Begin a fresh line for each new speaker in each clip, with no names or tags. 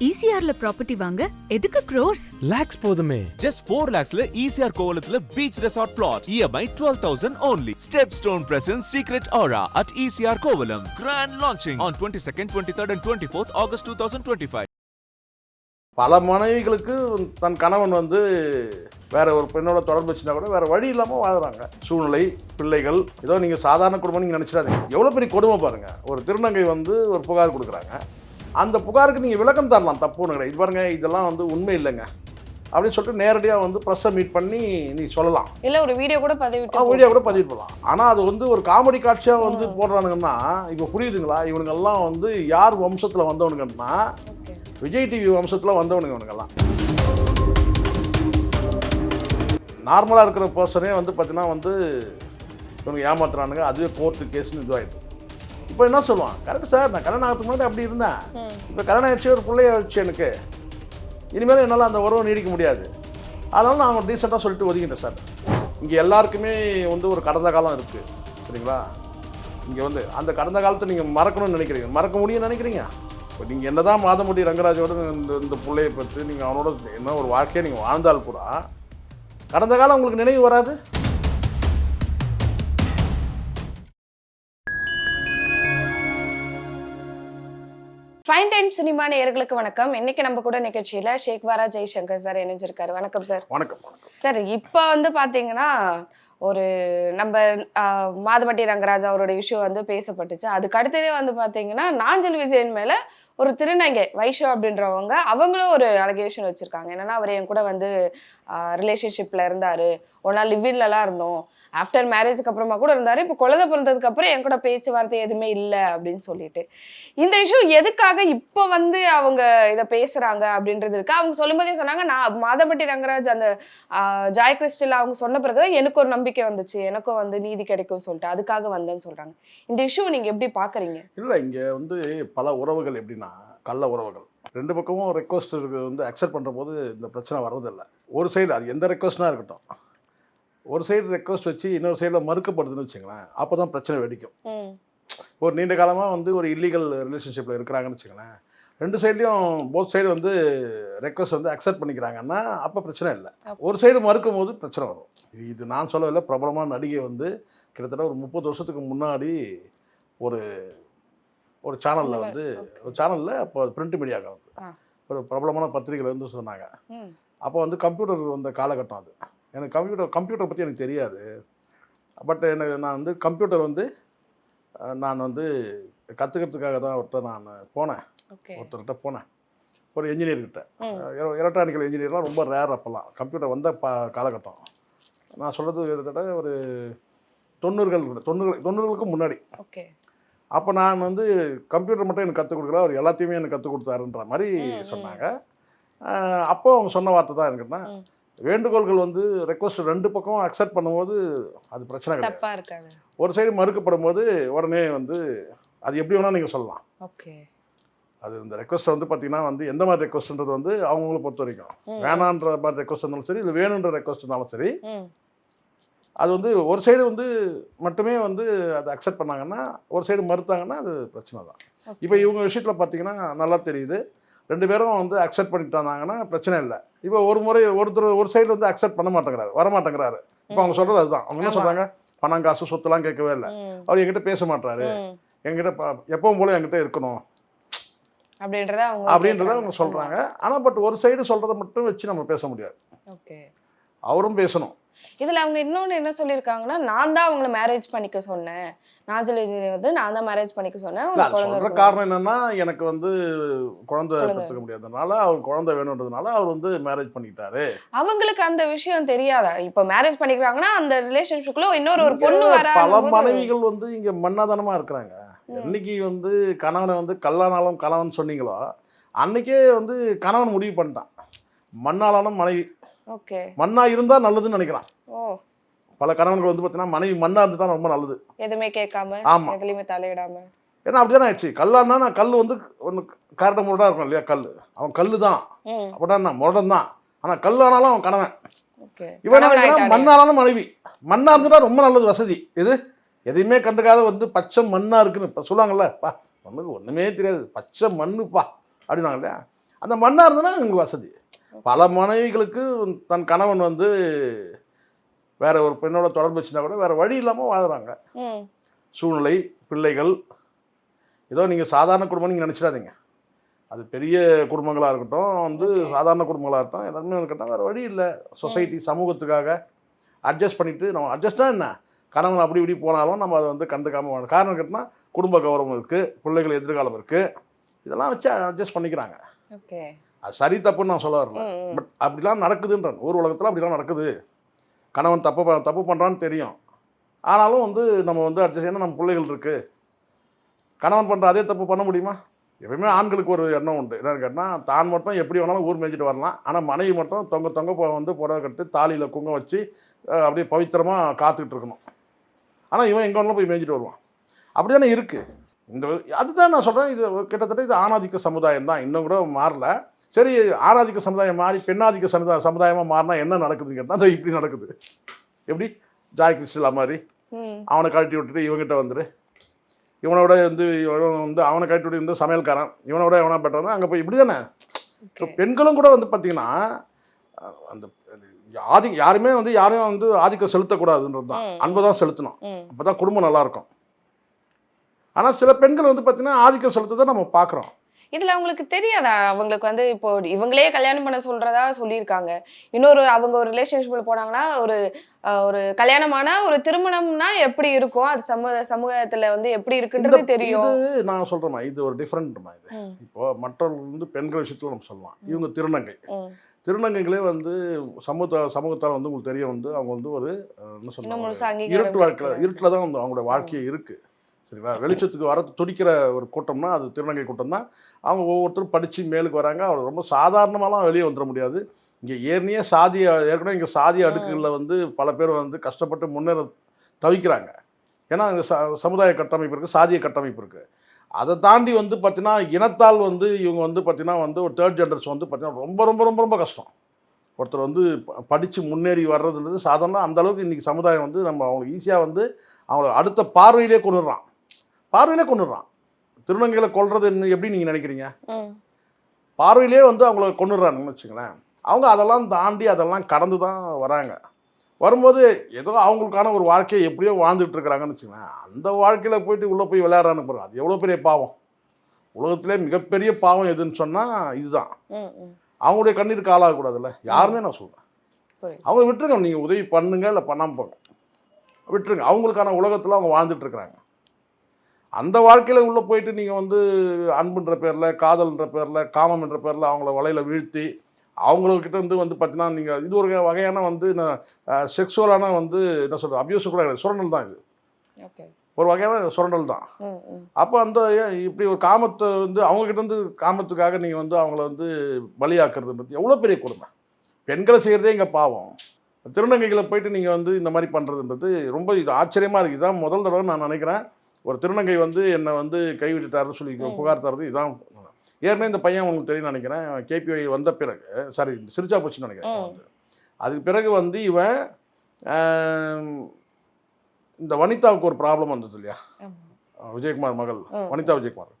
ECRல property வாங்க எதுக்கு crores?
lakhs போதுமே.
Just 4 lakhsல ECR கோவலத்துல beach resort plot. EMI 12,000 only. Stepstone presents Secret Aura at ECR Kovalam. Grand launching on 22nd, 23rd and 24th August 2025.
பல மனைவிகளுக்கு தன் கணவன் வேற ஒரு பெண்ணோட தொடர்பு வச்சுனா கூட வேற வழி இல்லாமல் வாழ்கிறாங்க. சூழ்நிலை, பிள்ளைகள், ஏதோ நீங்கள் சாதாரண குடும்பம் நீங்கள் நினச்சிடாதீங்க. எவ்வளோ பெரிய கொடுமை பாருங்கள். ஒரு திருநங்கை ஒரு புகார் கொடுக்குறாங்க. அந்த புகாருக்கு நீங்கள் விளக்கம் தரலாம், தப்பு ஒன்று கிடையாது. இது பாருங்கள், இதெல்லாம் உண்மை இல்லைங்க அப்படின்னு சொல்லிட்டு நேரடியாக ப்ரெஸ்ஸை மீட் பண்ணி நீ சொல்லலாம்.
இல்லை ஒரு வீடியோ கூட
பதிவு பண்ணலாம். ஆனால் அது ஒரு காமெடி காட்சியாக போடுறானுங்கன்னா இப்போ புரியுதுங்களா? இவனுங்கெல்லாம் யார் வம்சத்தில் வந்தவனுங்கன்னா விஜய் டிவி வம்சத்தில் வந்தவனுங்க. இவனுங்கெல்லாம் நார்மலாக இருக்கிற பர்சனே பார்த்தீங்கன்னா இவங்க ஏமாத்துறானுங்க. அதுவே கோர்ட்டு கேஸ்னு இதுவாகிடுது. இப்போ என்ன சொல்லுவான், கரெக்ட் சார், நான் கல்யாணம் ஆகிறதுக்கு முன்னாடி அப்படி இருந்தேன், இப்போ கல்யாணம் ஆயிடுச்சு, ஒரு பிள்ளைய ஆயிடுச்சு, எனக்கு இனிமேல் என்னால் அந்த உறவை நீடிக்க முடியாது, அதனால நான் அவங்க டீசெண்டாக சொல்லிட்டு ஒதுக்கிட்டேன் சார். இங்கே எல்லாருக்குமே ஒரு கடந்த காலம் இருக்குது, சரிங்களா? இங்கே அந்த கடந்த காலத்தை நீங்கள் மறக்கணும்னு நினைக்கிறீங்க, மறக்க முடியும்னு நினைக்கிறீங்க. இப்போ நீங்கள் என்ன தான் மாதமுடி ரங்கராஜோட இந்த பிள்ளையை பற்றி நீங்கள் அவனோட என்ன ஒரு வாழ்க்கையை நீங்கள் வாழ்ந்தால் கூட கடந்த காலம் உங்களுக்கு நினைவு வராது.
ஃபைன் டைம் சினிமா நேயர்களுக்கு வணக்கம். இன்னைக்கு நம்ம கூட நிகழ்ச்சியில ஷேக்வாரா ஜெய்சங்கர் சார் இணைஞ்சிருக்காரு. வணக்கம் சார்.
வணக்கம்.
சார், இப்போ பாத்தீங்கன்னா ஒரு நம்ம மாதவட்டி ரங்கராஜ் அவரோட இஷ்யூ பேசப்பட்டுச்சு. அதுக்கு அடுத்ததே பாத்தீங்கன்னா நாஞ்சில் விஜயன் மேல ஒரு திருநங்கை வைஷோ அப்படின்றவங்க அவங்களும் ஒரு அலிகேஷன் வச்சிருக்காங்க. என்னன்னா, அவர் என் கூட ரிலேஷன்ஷிப்ல இருந்தாரு, ஒரு நாள் லிவ்வின்லாம் இருந்தோம், ஆஃப்டர் மேரேஜுக்கு அப்புறமா கூட இருந்தாரு, இப்போ குழந்தை பிறந்ததுக்கு அப்புறம் என் கூட பேச்சுவார்த்தை எதுவுமே இல்லை அப்படின்னு சொல்லிட்டு இந்த இஷ்யூ எதுக்காக இப்போ அவங்க இதை பேசுறாங்க அப்படின்றது இருக்கு. அவங்க சொல்லும்போதே சொன்னாங்க, நான் மாதவட்டி ரங்கராஜ் அந்த ஜாய் கிறிஸ்டில் அவங்க சொன்ன பிறகுதான் எனக்கு ஒரு நம்பிக்கை வந்துச்சு, எனக்கும் நீதி கிடைக்கும் சொல்லிட்டு அதுக்காக வந்தேன்னு சொல்றாங்க. இந்த இஷ்யூ நீங்க எப்படி பாக்குறீங்க?
இல்லை, இங்கே பல உறவுகள் எப்படின்னா கள்ள உறவுகள், ரெண்டு பக்கமும் ரெக்வஸ்ட் அக்செப்ட் பண்ணுற போது இந்த பிரச்சனை வர்றதில்லை. ஒரு சைடு அது எந்த ரெக்வஸ்ட்னா இருக்கட்டும், ஒரு சைடு ரெக்வஸ்ட் வச்சு இன்னொரு சைடில் மறுக்கப்படுதுன்னு வச்சுங்களேன், அப்போ தான் பிரச்சனை வெடிக்கும். ஒரு நீண்ட காலமாக ஒரு இல்லீகல் ரிலேஷன்ஷிப்பில் இருக்கிறாங்கன்னு வச்சுங்களேன், ரெண்டு சைட்லேயும் போத் சைடு ரெக்வஸ்ட் அக்செப்ட் பண்ணிக்கிறாங்கன்னா அப்போ பிரச்சனை இல்லை. ஒரு சைடு மறுக்கும் போது பிரச்சனை வரும். இது நான் சொல்லவில்லை, பிரபலமான நடிகை கிட்டத்தட்ட ஒரு 30 வருஷத்துக்கு முன்னாடி ஒரு சேனலில் ஒரு சேனலில் அப்போ பிரிண்ட் மீடியாவுக்கு ஒரு பிரபலமான பத்திரிகையில் சொன்னாங்க. அப்போ கம்ப்யூட்டர் வந்த காலகட்டம் அது. எனக்கு கம்ப்யூட்டர் பற்றி எனக்கு தெரியாது. பட் நான் கம்ப்யூட்டர் நான் கற்றுக்கிறதுக்காக தான் ஒருத்தர்கிட்ட போனேன், ஒரு இன்ஜினியர்கிட்ட. எலக்ட்ரானிக்கல் இன்ஜினியர்லாம் ரொம்ப ரேர் அப்போல்லாம், கம்ப்யூட்டர் வந்த காலகட்டம். நான் சொல்கிறது கிட்டத்தட்ட ஒரு 90களுக்கு முன்னாடி. அப்போ நான் கம்ப்யூட்டர் மட்டும் எனக்கு கற்றுக் கொடுக்கல, அவர் எல்லாத்தையுமே எனக்கு கற்றுக் கொடுத்தாருன்ற மாதிரி சொன்னாங்க. அப்போ அவங்க சொன்ன வார்த்தை தான் இருக்குன்னா, வேண்டுகோள்கள் ரெக்வஸ்ட் ரெண்டு பக்கம் அக்செப்ட் பண்ணும்போது அது பிரச்சனை கிடையாது. ஒரு சைடு மறுக்கப்படும் போது உடனே அது எப்படி வேணால் நீங்கள் சொல்லலாம். அது இந்த ரெக்வஸ்ட் பார்த்தீங்கன்னா எந்த மாதிரி ரெக்வஸ்ட்ன்றது அவங்கள பொறுத்த வரைக்கும், வேணான்ற மாதிரி ரெக்வஸ்ட் இருந்தாலும் சரி, இல்லை வேணுன்ற ரெக்வஸ்ட் இருந்தாலும் சரி, அது ஒரு சைடு மட்டுமே அதை அக்செப்ட் பண்ணாங்கன்னா, ஒரு சைடு மறுத்தாங்கன்னா அது பிரச்சனை தான். இப்போ இவங்க விஷயத்தில் பார்த்தீங்கன்னா நல்லா தெரியுது, ரெண்டு பேரும் அக்செப்ட் பண்ணிட்டு வந்தாங்கன்னா பிரச்சனை இல்லை. இப்போ ஒரு முறை ஒரு சைடு அக்செப்ட் பண்ண மாட்டேங்கிறாரு, வரமாட்டேங்கிறாரு. இப்போ அவங்க சொல்கிறது அதுதான். அவங்க என்ன சொல்கிறாங்க, பணம் காசு சொத்துலாம் கேட்கவே இல்லை, அவர் என்கிட்ட பேச மாட்டாரு, என்கிட்ட எப்பவும் போல என்கிட்ட இருக்கணும் அப்படின்றத அவங்க சொல்கிறாங்க. ஆனால் பட் ஒரு சைடு சொல்கிறத மட்டும் வச்சு நம்ம பேச முடியாது, அவரும் பேசணும்.
இதுல அவங்க இன்னொன்னு என்ன சொல்லியிருக்காங்கன்னா, நான் தான் அவங்கள மேரேஜ் பண்ணிக்க சொன்னேன், நாஞ்சில் விஜய் நான் தான் மேரேஜ் பண்ணிக்க சொன்னேன்.
சொல்ற காரணம் என்னன்னா, எனக்கு குழந்தை பெற்றுக்க முடியாதனால, அவர் குழந்தை வேணுன்றதுனால அவர் மேரேஜ் பண்ணிக்கிட்டாரு.
அவங்களுக்கு அந்த விஷயம் தெரியாதா? இப்ப மேரேஜ் பண்ணிக்கிறாங்கன்னா அந்த ரிலேஷன்ஷிப்ல இன்னொரு ஒரு பொண்ணு வர
பல மனைவிகள் இங்க மன்னாதனமா இருக்கிறாங்க. என்னைக்கு கணவனை கல்லானாலும் கணவன் சொன்னீங்களோ அன்னைக்கே கணவன் முடிவு பண்ணிட்டான், மண்ணாலானும் மனைவி மண்ணா இருந்தா நல்லதுன்னு நினைக்கிறான். பல கணவன்கள் பார்த்தீங்கன்னா மனைவி மண்ணா இருந்துட்டா ரொம்ப நல்லது, எதுவுமே
கேட்காம, ஆமா, எதுலையுமே தலையிடாம.
ஏன்னா அப்படிதான் ஆயிடுச்சு. கல்லானா நான் கல் கரெக்டாக முரடா இருக்கும் இல்லையா, கல் அவன் கல்லு தான், அப்படின்னா முரடன் தான். ஆனா கல்லானாலும் அவன் கணவன். இவன் மண்ணானாலும் மனைவி, மண்ணா இருந்துட்டா ரொம்ப நல்லது, வசதி. இது எதையுமே கண்டுக்காத பச்சை மண்ணா இருக்குன்னு இப்போ சொல்லுவாங்கல்ல, பா நமக்கு ஒன்றுமே தெரியாது, பச்சை மண்ணுப்பா அப்படின்னாங்க இல்லையா. அந்த மண்ணாக இருந்ததுன்னா எங்களுக்கு வசதி. பல மனைவிகளுக்கு தன் கணவன் வந்து வேற ஒரு பெண்ணோட தொடர்பு வச்சுனா கூட வேற வழி இல்லாமல் வாழ்கிறாங்க. சூழ்நிலை, பிள்ளைகள், ஏதோ நீங்கள் சாதாரண குடும்பம் நீங்கள் நினச்சிடாதீங்க. அது பெரிய குடும்பங்களாக இருக்கட்டும், வந்து சாதாரண குடும்பங்களாக இருக்கட்டும், எல்லாருமே இருக்கட்டும், வேறு வழி இல்லை. சொசைட்டி சமூகத்துக்காக அட்ஜஸ்ட் பண்ணிவிட்டு நம்ம அட்ஜஸ்ட்னா என்ன, கணவன் அப்படி இப்படி போனாலும் நம்ம அதை வந்து கண்டுக்காமல் வாழணும். காரணம் கேட்டால் குடும்ப கௌரவம் இருக்குது, பிள்ளைகள் எதிர்காலம் இருக்குது, இதெல்லாம் வச்சு அட்ஜஸ்ட் பண்ணிக்கிறாங்க. அது சரி தப்புன்னு நான் சொல்ல வரல, பட் அப்படிலாம் நடக்குதுன்றான். ஊர் உலகத்தில் அப்படிலாம் நடக்குது. கணவன் தப்பு பண்ணுறான்னு தெரியும், ஆனாலும் வந்து நம்ம வந்து அட்ஜஸ்ட், ஏன்னா நம்ம பிள்ளைகள் இருக்குது. கணவன் பண்ணுற அதே தப்பு பண்ண முடியுமா? எப்பயுமே ஆண்களுக்கு ஒரு எண்ணம் உண்டு. என்னன்னு கேட்டால், தான் மட்டும் எப்படி வேணாலும் ஊர் மேய்ச்சிட்டு வரலாம், ஆனால் மனைவி மட்டும் தொங்க வந்து புடவை கட்டு தாலியில் குங்க வச்சு அப்படியே பவித்திரமாக காத்துக்கிட்டு இருக்கணும். ஆனால் இவன் எங்கே வேணாலும் போய் மேய்ச்சிட்டு வருவான். அப்படி தானே இருக்குது. அதுதான் நான் சொல்கிறேன். இது கிட்டத்தட்ட இது ஆணாதிக்க சமுதாயம் தான், இன்னும் கூட மாறல. சரி, ஆணாதிக்க சமுதாயம் மாறி பெண்ணாதிக்க சமுதாயமாக மாறினா என்ன நடக்குதுன்னு கேட்டால், அது இப்படி நடக்குது. எப்படி ஜாய் கிறிஸ்டலா மாதிரி அவனை கழட்டி விட்டுட்டு இவங்கிட்ட வந்துடு, இவனோட வந்து அவனை கட்டி வந்து சமையல்காரன், இவனோட எவனா பெட்டர் அங்கே போய் இப்படி தானே. பெண்களும் கூட வந்து பார்த்தீங்கன்னா அந்த யாருமே வந்து யாரையும் வந்து ஆதிக்கம் செலுத்தக்கூடாதுன்றது தான், அன்பை தான் செலுத்தணும். அப்போ தான் குடும்பம் நல்லாயிருக்கும். ஆனால் சில பெண்கள் வந்து பார்த்தீங்கன்னா ஆதிக்கம் செலுத்ததை நம்ம பார்க்குறோம்.
இதுல அவங்களுக்கு தெரியாதா? அவங்களுக்கு வந்து இப்போ இவங்களே கல்யாணம் பண்ண சொல்றதா சொல்லியிருக்காங்க. இன்னொரு அவங்க ஒரு ரிலேஷன்ஷிப்ல போனாங்கன்னா ஒரு கல்யாணமான ஒரு திருமணம்னா எப்படி இருக்கும், அது சமூகத்துல வந்து எப்படி இருக்குன்றது தெரியும்.
நான் சொல்றேன், இது ஒரு டிஃப்ரெண்ட்மா. இது இப்போ மற்றவர்கள் வந்து பெண்கள் விஷயத்துல நம்ம சொல்லலாம். இவங்க திருநங்கைகளே வந்து சமூகத்தால் வந்து உங்களுக்கு தெரிய வந்து அவங்க வந்து ஒரு என்ன சொல்றாங்க, இருட்டில் தான் வந்து அவங்களோட வாழ்க்கையே இருக்கு. சரிங்களா? வெளிச்சத்துக்கு வர துடிக்கிற ஒரு கூட்டம்னா அது திருநங்கை கூட்டம் தான். அவங்க ஒவ்வொருத்தரும் படித்து மேலுக்கு வராங்க. அவர் ரொம்ப சாதாரணமாலாம் வெளியே வந்துட முடியாது. இங்கே ஏற்கனவே இங்கே சாதிய அடுக்குகளில் வந்து பல பேர் வந்து கஷ்டப்பட்டு முன்னேற தவிக்கிறாங்க. ஏன்னா அங்கே சமுதாய கட்டமைப்பு இருக்குது, சாதிய கட்டமைப்பு இருக்குது. அதை தாண்டி வந்து பார்த்தீங்கன்னா இனத்தால் வந்து இவங்க வந்து பார்த்தீங்கன்னா வந்து ஒரு தேர்ட் ஜெண்டர்ஸ் வந்து பார்த்தீங்கன்னா ரொம்ப ரொம்ப ரொம்ப ரொம்ப கஷ்டம். ஒருத்தர் வந்து படித்து முன்னேறி வர்றதுன்றது சாதாரண அந்தளவுக்கு இன்றைக்கி சமுதாயம் வந்து நம்ம அவங்களுக்கு ஈஸியாக வந்து அவங்கள அடுத்த பார்வையிலே கொண்டுடுறான். திருநங்கைகளை கொல்றது எப்படி நீங்கள் நினைக்கிறீங்க? பார்வையிலே வந்து அவங்கள கொண்டுடுறாங்கன்னு வச்சுங்களேன். அவங்க அதெல்லாம் தாண்டி அதெல்லாம் கடந்து தான் வராங்க. வரும்போது ஏதோ அவங்களுக்கான ஒரு வாழ்க்கையை எப்படியோ வாழ்ந்துட்டு இருக்கிறாங்கன்னு வச்சுங்களேன். அந்த வாழ்க்கையில் போயிட்டு உள்ளே போய் விளையாடுறான்னு பாருங்க, அது எவ்வளோ பெரிய பாவம். உலகத்திலே மிகப்பெரிய பாவம் எதுன்னு சொன்னால் இதுதான். அவங்களுடைய கண்ணீருக்கு ஆளாகக்கூடாதுல்ல யாருமே. நான் சொல்கிறேன், அவங்க விட்டுருங்க. நீங்கள் உதவி பண்ணுங்க, இல்லை பண்ணாமல் போங்க, விட்டுருங்க. அவங்களுக்கான உலகத்தில் அவங்க வாழ்ந்துட்டு இருக்கிறாங்க. அந்த வாழ்க்கையில் உள்ளே போயிட்டு நீங்கள் வந்து அன்புன்ற பேரில், காதல்ன்ற பேரில், காமம் என்ற பேரில் அவங்கள வலையில் வீழ்த்தி அவங்கக்கிட்ட வந்து பார்த்தீங்கன்னா நீங்கள் இது ஒரு வகையான வந்து செக்ஸுவலான வந்து என்ன சொல்கிறது, அபியூஸ் கூட கிடையாது, சுரண்டல் தான். இது ஒரு வகையான சுரண்டல் தான். அப்போ அந்த இப்படி ஒரு காமத்தை வந்து அவங்கக்கிட்ட வந்து காமத்துக்காக நீங்கள் வந்து அவங்கள வந்து பலியாக்குறதுன்றது எவ்வளோ பெரிய கொடுமை. பெண்களை செய்கிறதே இங்கே பாவம். திருநங்கைகளை போயிட்டு நீங்கள் வந்து இந்த மாதிரி பண்ணுறதுன்றது ரொம்ப இது ஆச்சரியமாக இருக்குது. இதுதான் முதல் தடவை நான் நினைக்கிறேன் ஒரு திருநங்கை வந்து என்னை வந்து கைவிட்டுட்டாருன்னு சொல்லி புகார் தரது. இதுதான். ஏற்கனவே இந்த பையன் உங்களுக்கு தெரியும் நினைக்கிறேன், கேபிஐ வந்த பிறகு, சாரி சிரிச்சா போச்சுன்னு நினைக்கிறேன். அதுக்கு பிறகு வந்து இவன் இந்த வனிதாவுக்கு ஒரு ப்ராப்ளம் வந்தது இல்லையா, விஜயகுமார் மகள் வனிதா விஜயகுமார்.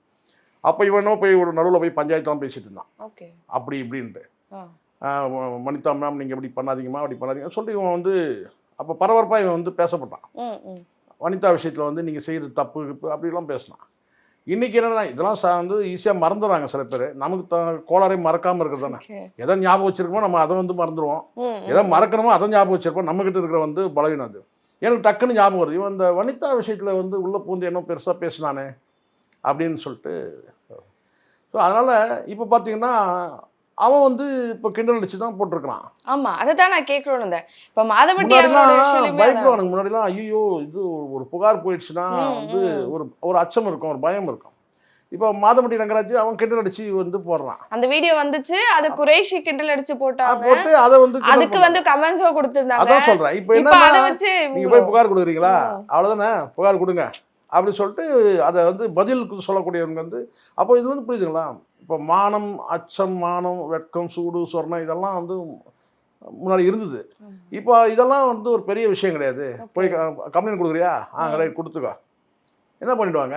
அப்போ இவனோ போய் ஒரு நடுவில் போய் பஞ்சாயத்தான் பேசிட்டு இருந்தான், அப்படி இப்படின்ட்டு. வனிதா மேம் நீங்கள் இப்படி பண்ணாதீங்கம்மா, அப்படி பண்ணாதீங்க சொல்லிட்டு இவன் வந்து அப்போ பரபரப்பாக இவன் வந்து பேசப்பட்டான். வனிதா விஷயத்தில் வந்து நீங்கள் செய்கிறது தப்பு அப்படிலாம் பேசினான். இன்றைக்கி என்னென்னா இதெல்லாம் வந்து ஈஸியாக மறந்துடுறாங்க சில பேர். நமக்கு கோளாறை மறக்காமல் இருக்கிறது தானே. எதை ஞாபகம் வச்சுருக்கோமோ நம்ம அதை வந்து மறந்துடுவோம், எதை மறக்கணுமோ அதை ஞாபகம் வச்சுருப்போம். நம்மக்கிட்ட இருக்கிற வந்து பலவீனம் அது. எனக்கு டக்குன்னு ஞாபகம் வருது, இவன் இந்த வனிதா விஷயத்தில் வந்து உள்ளே பூந்து என்ன பெருசாக பேசினானே அப்படின்னு சொல்லிட்டு. ஸோ அதனால் இப்போ பார்த்தீங்கன்னா அவன் வந்து இப்போ கிண்டல் அடிச்சு தான் போட்டிருக்கான்.
ஆமாம், அதை தான் நான் கேட்கணும். இப்போ மாதவட்டி
பயப்படுவானுங்க முன்னாடிலாம். ஐயோ இது ஒரு புகார் போயிடுச்சுன்னா வந்து ஒரு அச்சம் இருக்கும், ஒரு பயம் இருக்கும். இப்போ மாதவட்டி ரங்கராஜ் அவன் கிண்டல் அடிச்சு வந்து போடுறான்.
அந்த வீடியோ வந்துச்சு, அது குறைஷி கிண்டல் அடிச்சு போட்டு
அதை வந்து
அதுக்கு வந்து கமெண்ட்ஸோ கொடுத்துருந்தாங்க.
அதான் சொல்றேன். இப்போ என்ன நீங்க போய் புகார் கொடுக்குறீங்களா, அவ்வளோதானே புகார் கொடுங்க அப்படி சொல்லிட்டு அதை வந்து பதிலுக்கு சொல்லக்கூடியவங்க வந்து அப்போ இது வந்து புரியுதுங்களா. இப்போ மானம், அச்சம், மானம், வெட்கம், சூடு, சொர்ணம் இதெல்லாம் வந்து முன்னாடி இருந்தது. இப்போ இதெல்லாம் வந்து ஒரு பெரிய விஷயம் கிடையாது. போய் கம்ப்ளைண்ட் கொடுக்குறியா, கிடையாது கொடுத்துக்கோ, என்ன பண்ணிடுவாங்க.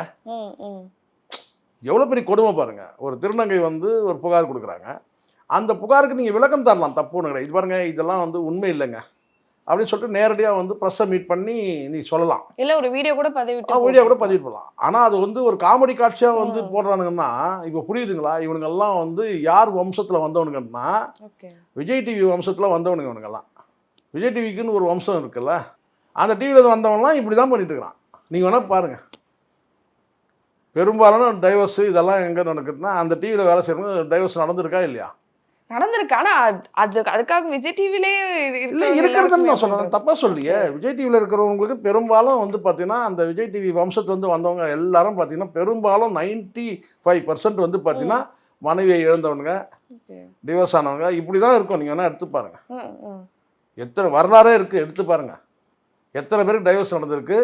எவ்வளோ பெரிய கொடுமை பாருங்கள். ஒரு திருநங்கை வந்து ஒரு புகார் கொடுக்குறாங்க. அந்த புகாருக்கு நீங்கள் விளக்கம் தரலாம், தப்பு ஒன்று கிடையாது. இது பாருங்கள், இதெல்லாம் வந்து உண்மை இல்லைங்க அப்படின்னு சொல்லிட்டு நேரடியாக வந்து ப்ரெஸ்ஸை மீட் பண்ணி நீ சொல்லலாம்.
இல்ல ஒரு வீடியோ கூட பதிவிட்டு
வீடியோ கூட பதிவு பண்ணலாம். ஆனால் அது வந்து ஒரு காமெடி காட்சியாக வந்து போடுறானுங்கன்னா இப்போ புரியுதுங்களா? இவனுங்கெல்லாம் வந்து யார் வம்சத்தில் வந்தவனுங்கன்னா
ஓகே
விஜய் டிவி வம்சத்தில் வந்தவனுங்க. இவனுங்கெல்லாம் விஜய் டிவிக்குன்னு ஒரு வம்சம் இருக்குல்ல, அந்த டிவியில் வந்தவங்கலாம் இப்படி தான் பண்ணிட்டு இருக்கிறான். நீங்கள் வேணால் பாருங்கள். பெரும்பாலான டைவர்ஸு இதெல்லாம் எங்கே நடக்குதுன்னா அந்த டிவியில் வேலை செய்யணும். டைவர்ஸ் நடந்திருக்கா இல்லையா?
நடந்திருக்கு. ஆனா அதுக்காக விஜய் டிவிலே
இல்லை இருக்கிறதுன்னு நான் சொல்கிறேன், தப்பாக சொல்லியே. விஜய் டிவியில் இருக்கிறவங்களுக்கு பெரும்பாலும் வந்து பார்த்தீங்கன்னா அந்த விஜய் டிவி வம்சத்துலேருந்து வந்தவங்க எல்லாரும் பார்த்தீங்கன்னா பெரும்பாலும் 95% வந்து பார்த்தீங்கன்னா மனைவியை இழந்தவனுங்க, டிவோர்ஸ் ஆனவங்க, இப்படி தான் இருக்கும். நீங்கள் வேணால் எடுத்து பாருங்கள். எத்தனை வரலாறே இருக்குது, எடுத்து பாருங்கள். எத்தனை பேருக்கு டைவர்ஸ் நடந்திருக்கு.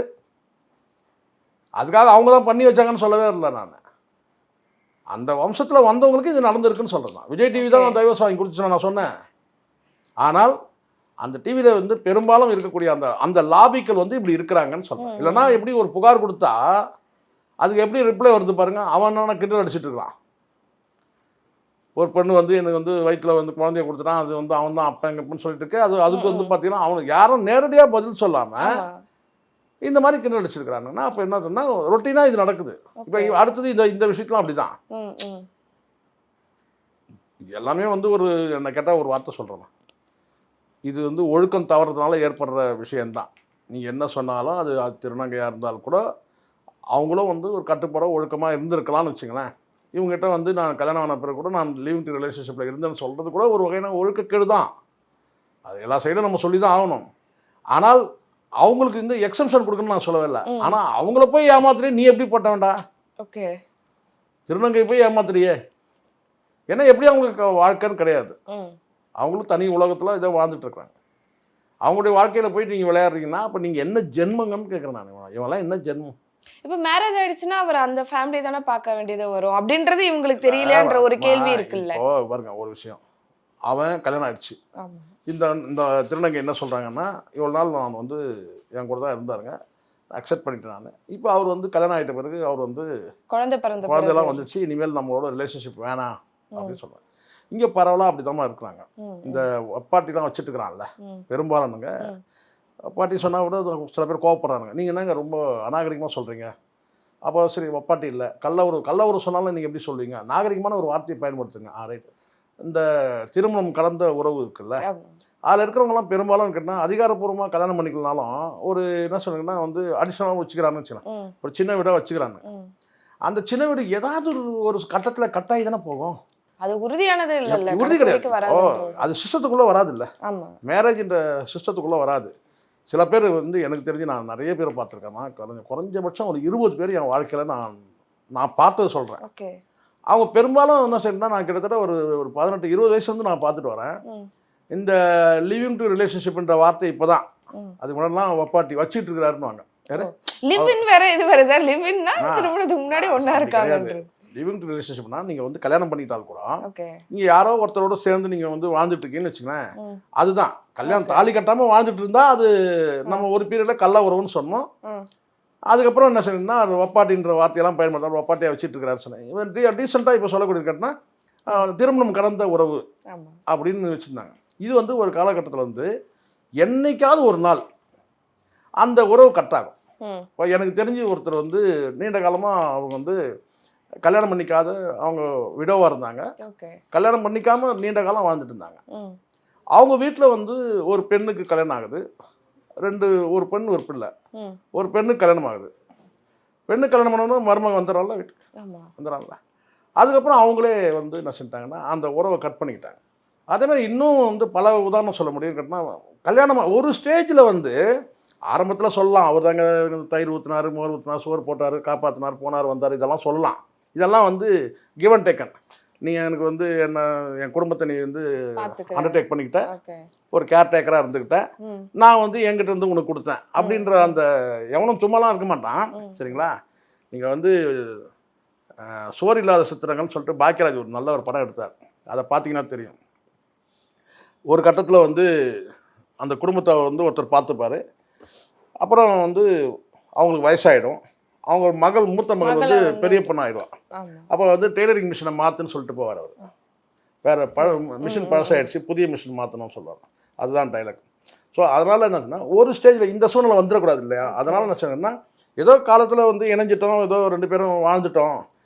அதுக்காக அவங்க தான் பண்ணி வச்சாங்கன்னு சொல்லவே இல்லை நான். அந்த வம்சத்தில் வந்தவங்களுக்கு இது நடந்திருக்குன்னு சொல்கிறது தான். விஜய் டிவி தான் டைவர்ஸ் வாங்கி கொடுத்துச்சு நான் சொன்னேன். ஆனால் அந்த டிவியில் வந்து பெரும்பாலும் இருக்கக்கூடிய அந்த அந்த லாபிக்கள் வந்து இப்படி இருக்கிறாங்கன்னு சொல்கிறேன். இல்லைனா எப்படி ஒரு புகார் கொடுத்தா அதுக்கு எப்படி ரிப்ளை வருது பாருங்கள். அவன் கிண்டல் அடிச்சுட்டு இருக்கான். ஒரு பெண்ணு வந்து எனக்கு வந்து வயிற்றில் வந்து குழந்தைய கொடுத்துட்டான், அது வந்து அவன் தான் அப்பா எங்கப்பன்னு சொல்லிட்டு இருக்கு. அதுக்கு வந்து பார்த்தீங்கன்னா அவனுக்கு யாரும் நேரடியாக பதில் சொல்லாமல் இந்த மாதிரி கிண்டல் அடிச்சிருக்கிறாங்கன்னா அப்போ என்ன சொன்னால் ரொட்டீனாக இது நடக்குது. இப்போ அடுத்தது இந்த விஷயத்துலாம் அப்படி தான். இது எல்லாமே வந்து ஒரு என்ன கேட்டால் ஒரு வார்த்தை சொல்கிறேன், இது வந்து ஒழுக்கம் தவறுறதுனால ஏற்படுற விஷயந்தான். நீ என்ன சொன்னாலும் அது திருநங்கையாக இருந்தாலும் கூட அவங்களும் வந்து ஒரு கட்டுப்பாட ஒழுக்கமாக இருந்திருக்கலாம்னு வச்சுங்களேன். இவங்ககிட்ட வந்து நான் கல்யாணம் ஆன பிறகு கூட நான் லிவிங் டு ரிலேஷன்ஷிப்பில் இருந்தேன்னு சொல்கிறது கூட ஒரு வகையான ஒழுக்கக்கேடு தான். அது எல்லா சைடும் நம்ம சொல்லி தான் ஆகணும். ஆனால் அவங்களுக்கு இந்த எக்ஸம்ஷன் கொடுக்கணும்னு நான் சொல்லவே இல்லை. ஆனால் அவங்கள போய் ஏமாத்துறியே, நீ எப்படி போட்ட வேண்டா? ஓகே, திருநங்கை போய் ஏமாத்துறியே, ஏன்னா எப்படி அவங்களுக்கு வாழ்க்கைன்னு கிடையாது. அவங்களும் தனி உலகத்தில் இதை வாழ்ந்துட்டு இருக்கிறாங்க. அவங்களுடைய வாழ்க்கையில் போயிட்டு நீங்கள் விளையாடுறீங்கன்னா அப்போ நீங்கள் என்ன ஜென்மங்கன்னு கேட்குறேன் நான். இவங்கெல்லாம் என்ன ஜென்மம்?
இப்போ மேரேஜ் ஆயிடுச்சுன்னா அவர் அந்த ஃபேமிலி தானே பார்க்க வேண்டியது வரும் அப்படின்றது இவங்களுக்கு தெரியலையான்ற ஒரு கேள்வி இருக்குல்ல. ஓ
பாருங்க, ஒரு விஷயம், அவன் கல்யாணம் ஆயிடுச்சு. இந்த திருநங்கை என்ன சொல்கிறாங்கன்னா, இவ்வளோ நாள் நான் வந்து என் கூட தான் இருந்தாருங்க, அக்செப்ட் பண்ணிட்டேன் நான். இப்போ அவர் வந்து கல்யாணம் ஆகிட்ட பிறகு அவர் வந்து குழந்தைலாம் வந்துச்சு, இனிமேல் நம்மளோட ரிலேஷன்ஷிப் வேணாம் அப்படின்னு சொல்கிறாங்க. இங்கே பரவலாக அப்படி தான் இருக்கிறாங்க. இந்த அப்பாட்டிலாம் வச்சுட்டு இருக்கிறான்ல பெரும்பாலானுங்க. அப்பாட்டி சொன்னால் கூட சில பேர் கோவப்படுறாங்க. நீங்கள் என்னங்க ரொம்ப அநாகரிகமாக சொல்கிறீங்க. அப்போ சரி, அப்பாட்டி இல்லை கள்ளவுரு சொன்னாலும் நீங்கள் எப்படி சொல்லுவீங்க? நாகரிகமான ஒரு வார்த்தையை பயன்படுத்துங்க. ரைட். இந்த திருமணம் கடந்த உறவு இருக்குல்ல, அதில் இருக்கிறவங்களாம் பெரும்பாலும் கேட்டால் அதிகாரப்பூர்வமாக கல்யாணம் பண்ணிக்கலனாலும் ஒரு என்ன சொல்லுங்கன்னா வந்து அடிஷனலாக வச்சுக்கிறான்னு வச்சுக்கலாம். ஒரு சின்ன வீடாக வச்சுக்கிறாங்க. அந்த சின்ன வீடு ஏதாவது ஒரு கட்டத்தில் கட்டாயி தானே போகும்.
அது உறுதியானது இல்லை,
உறுதி கிடையாது. அது சிஸ்டத்துக்குள்ளே வராது இல்லை, மேரேஜ்ன்ற சிஸ்டத்துக்குள்ளே வராது. சில பேர் வந்து எனக்கு தெரிஞ்சு நான் நிறைய பேர் பார்த்துருக்கேன். குறைஞ்சபட்சம் ஒரு 20 பேர் என் வாழ்க்கையில் நான் பார்த்தது சொல்கிறேன். அவங்க பெரும்பாலும் என்ன செய்யணும்னா, நான் கிட்டத்தட்ட ஒரு 18-20 வயசு வந்து நான் பார்த்துட்டு வரேன். இந்த லிவிங் டு ரிலேஷன்ஷிப்ன்ற வார்த்தை இப்போ தான், அது முன்னாடிலாம் வப்பாட்டி வச்சுட்டு இருக்கிறாருன்னு.
லிவிங் வேற இது வேற சார். லிவிங்னா திருமணத்துக்கு முன்னாடி ஒன்றா இருக்காங்க.
லிவிங் டு ரிலேஷன்ஷிப்னா நீங்கள் வந்து கல்யாணம் பண்ணிட்டால் கூட நீங்கள் யாரோ ஒருத்தரோட சேர்ந்து நீங்கள் வந்து வாழ்ந்துட்டு இருக்கீங்கன்னு வச்சுக்கோங்களேன், அதுதான் கல்யாணம். தாலி கட்டாமல் வாழ்ந்துட்டு இருந்தால் அது நம்ம ஒரு பீரியடில் கள்ள உறவுன்னு சொன்னோம். அதுக்கப்புறம் என்ன சொன்னீங்கன்னா அது வப்பாட்டின்ற வார்த்தையெல்லாம் பயன்படுத்த வப்பாட்டியாக வச்சுட்டு இருக்கிறாரு சொன்னேன். இவன் ரீசெண்டாக இப்போ சொல்லக்கூடிய கேட்டனா திருமணம் கடந்த உறவு அப்படின்னு வச்சுருந்தாங்க. இது வந்து ஒரு காலகட்டத்தில் வந்து என்னைக்காவது ஒரு நாள் அந்த உறவு கட்டாகும். இப்போ எனக்கு தெரிஞ்சு ஒருத்தர் வந்து நீண்ட காலமாக அவங்க வந்து கல்யாணம் பண்ணிக்காத அவங்க விடோவாக இருந்தாங்க. கல்யாணம் பண்ணிக்காமல் நீண்ட காலம் வாழ்ந்துட்டு இருந்தாங்க. அவங்க வீட்டில் வந்து ஒரு பெண்ணுக்கு கல்யாணம் ஆகுது, ஒரு பெண் ஒரு பிள்ளை. ஒரு பெண்ணுக்கு கல்யாணம் ஆகுது. பெண்ணுக்கு கல்யாணம் பண்ணணும் மருமகன் வந்துடுறாங்களா வீட்டுக்கு, வந்துடுறாங்களா. அதுக்கப்புறம் அவங்களே வந்து என்ன செஞ்சிட்டாங்கன்னா அந்த உறவை கட் பண்ணிக்கிட்டாங்க. அதே மாதிரி இன்னும் வந்து பல உதாரணம் சொல்ல முடியும். கேட்டால் கல்யாணம் ஒரு ஸ்டேஜில் வந்து ஆரம்பத்தில் சொல்லலாம், அவர் தாங்க தயிர் ஊற்றினார், மோர் ஊற்றினார், சோறு போட்டார், காப்பாற்றினார், போனார், வந்தார், இதெல்லாம் சொல்லலாம். இதெல்லாம் வந்து கிவ் அண்ட் டேக்கன். நீங்கள் எனக்கு வந்து என் குடும்பத்தை நீ வந்து அண்டர்டேக் பண்ணிக்கிட்ட, ஒரு கேர்டேக்கராக இருந்துக்கிட்டேன், நான் வந்து என்கிட்ட இருந்து உனக்கு கொடுத்தேன் அப்படின்ற அந்த எவனும் சும்மாலாம் இருக்க மாட்டான். சரிங்களா? நீங்கள் வந்து சோறு இல்லாத சித்திரங்கள்னு சொல்லிட்டு பாக்கியராஜ் ஒரு நல்ல ஒரு படம் எடுத்தார். அதை பார்த்தீங்கன்னா தெரியும். ஒரு கட்டத்தில் வந்து அந்த குடும்பத்தை வந்து ஒருத்தர் பார்த்துப்பார். அப்புறம் வந்து அவங்களுக்கு வயசாகிடும். அவங்க மூத்த மகள்
மகளை
வந்து
வந்து-
பெரிய பொண்ணாயிடுவான்.
ஆமா
அப்போ வந்து டெய்லரிங் மிஷினை மாற்றுன்னு சொல்லிட்டு போவார் அவர். வேறு மிஷின் பழசாயிடுச்சு, புதிய மிஷின் மாற்றணும்னு சொல்லுவார். அதுதான் டைலாக். ஸோ அதனால் என்னதுன்னா ஒரு ஸ்டேஜில் இந்த சூழ்நிலை வந்துடக்கூடாது இல்லையா? அதனால் என்ன சொன்னேன்னா, ஏதோ காலத்தில் வந்து இணைஞ்சிட்டோம், ஏதோ 2 பேரும் வாழ்ந்துட்டோம்.